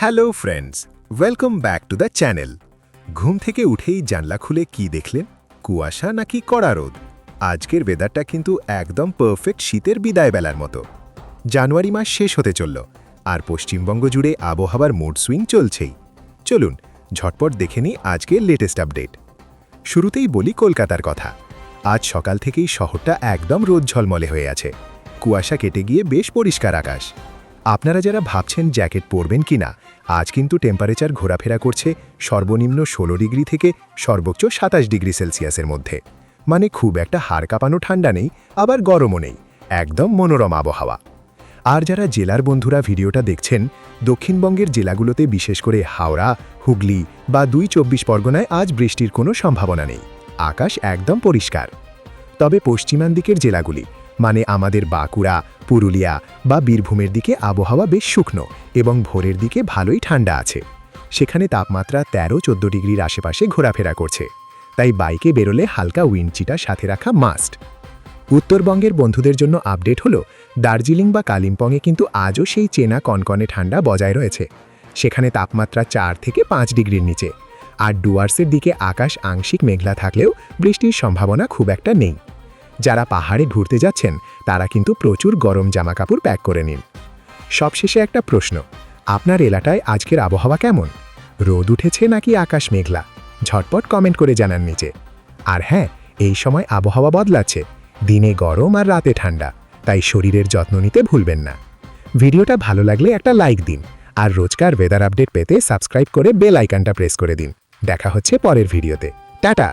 Hello friends, welcome back to the channel. ঘুম থেকে উঠেই জানলা খুলে কি দেখলেন? কুয়াশা নাকি কড়া রোদ? আজকের ওয়েদারটা কিন্তু একদম পারফেক্ট শীতের বিদায় বেলার মতো। জানুয়ারি মাস শেষ হতে চলল, আর পশ্চিমবঙ্গ জুড়ে আবহাওয়ার মুড সুইং চলছেই। চলুন ঝটপট দেখে নিই আজকের লেটেস্ট আপডেট। শুরুতেই বলি কলকাতার কথা। আজ সকাল থেকেই শহরটা একদম রোদ ঝলমলে হয়ে আছে। কুয়াশা কেটে গিয়ে বেশ পরিষ্কার আকাশ। আপনারা যারা ভাবছেন জ্যাকেট পরবেন কিনা, আজ কিন্তু টেম্পারেচার ঘোরাফেরা করছে সর্বনিম্ন 16 ডিগ্রি থেকে সর্বোচ্চ 27 ডিগ্রি সেলসিয়াসের মধ্যে। মানে খুব একটা হাড় কাঁপানো ঠান্ডা নেই, আবার গরমও নেই, একদম মনোরম আবহাওয়া। আর যারা জেলার বন্ধুরা ভিডিওটা দেখছেন, দক্ষিণবঙ্গের জেলাগুলোতে বিশেষ করে হাওড়া, হুগলি বা 24 পরগনায় আজ বৃষ্টির কোনো সম্ভাবনা নেই। আকাশ একদম পরিষ্কার। তবে পশ্চিমাঞ্চলের জেলাগুলি মানে আমাদের বাঁকুড়া, পুরুলিয়া বা বীরভূমের দিকে আবহাওয়া বেশ শুকনো এবং ভোরের দিকে ভালোই ঠান্ডা আছে। সেখানে তাপমাত্রা 13-14 ডিগ্রির আশেপাশে ঘোরাফেরা করছে, তাই বাইকে বেরোলে হালকা উইন্ডচিটা সাথে রাখা মাস্ট। উত্তরবঙ্গের বন্ধুদের জন্য আপডেট হলো, দার্জিলিং বা কালিম্পংয়ে কিন্তু আজও সেই চেনা কনকনে ঠান্ডা বজায় রয়েছে। সেখানে তাপমাত্রা 4 থেকে 5 ডিগ্রির নিচে। আর ডুয়ার্সের দিকে আকাশ আংশিক মেঘলা থাকলেও বৃষ্টির সম্ভাবনা খুব একটা নেই। যারা পাহাড়ে ঘুরতে যাচ্ছেন তারা কিন্তু প্রচুর গরম জামাকাপড় প্যাক করে নিন। সবশেষে একটা প্রশ্ন, আপনার এলাকায় আজকের আবহাওয়া কেমন? রোদ উঠেছে নাকি আকাশ মেঘলা? ঝটপট কমেন্ট করে জানান নিচে। আর হ্যাঁ, এই সময় আবহাওয়া বদলাচ্ছে, দিনে গরম আর রাতে ঠান্ডা, তাই শরীরের যত্ন নিতে ভুলবেন না। ভিডিওটা ভালো লাগলে একটা লাইক দিন, আর রোজকার ওয়েদার আপডেট পেতে সাবস্ক্রাইব করে বেল আইকনটা প্রেস করে দিন। দেখা হচ্ছে পরের ভিডিওতে। টাটা।